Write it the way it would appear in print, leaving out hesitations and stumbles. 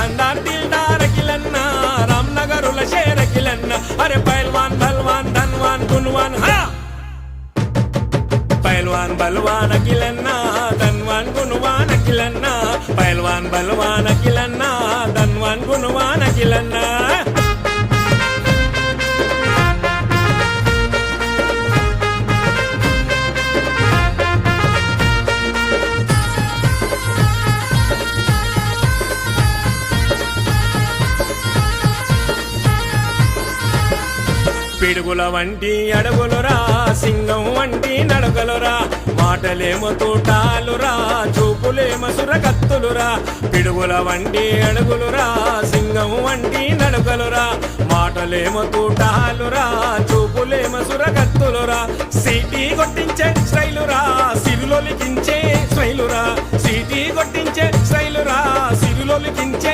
अंदार दिलदार किलन्ना रामनगरुला शेर किलन्ना अरे पहलवान बलवान धनवान गुणवान हा पहलवान बलवान किलन्ना धनवान गुणवान किलन्ना पहलवान बलवान किलन्ना धनवान गुणवान किलन्ना పిడుగుల వంటి అడుగులురా సింగం వంటి నడకలురా మాటలేమో తూటాలురా చూపులేమో సురకత్తులురా పిడుగుల వంటి అడుగులురా సింగం వంటి నడకలురా మాటలేమో తూటాలురా చూపులేమో సురకత్తులురా సీటీ కొట్టించే స్టైలురా సిరులొలికించే స్టైలురా సీటీ కొట్టించే స్టైలురా సిరులొలికించే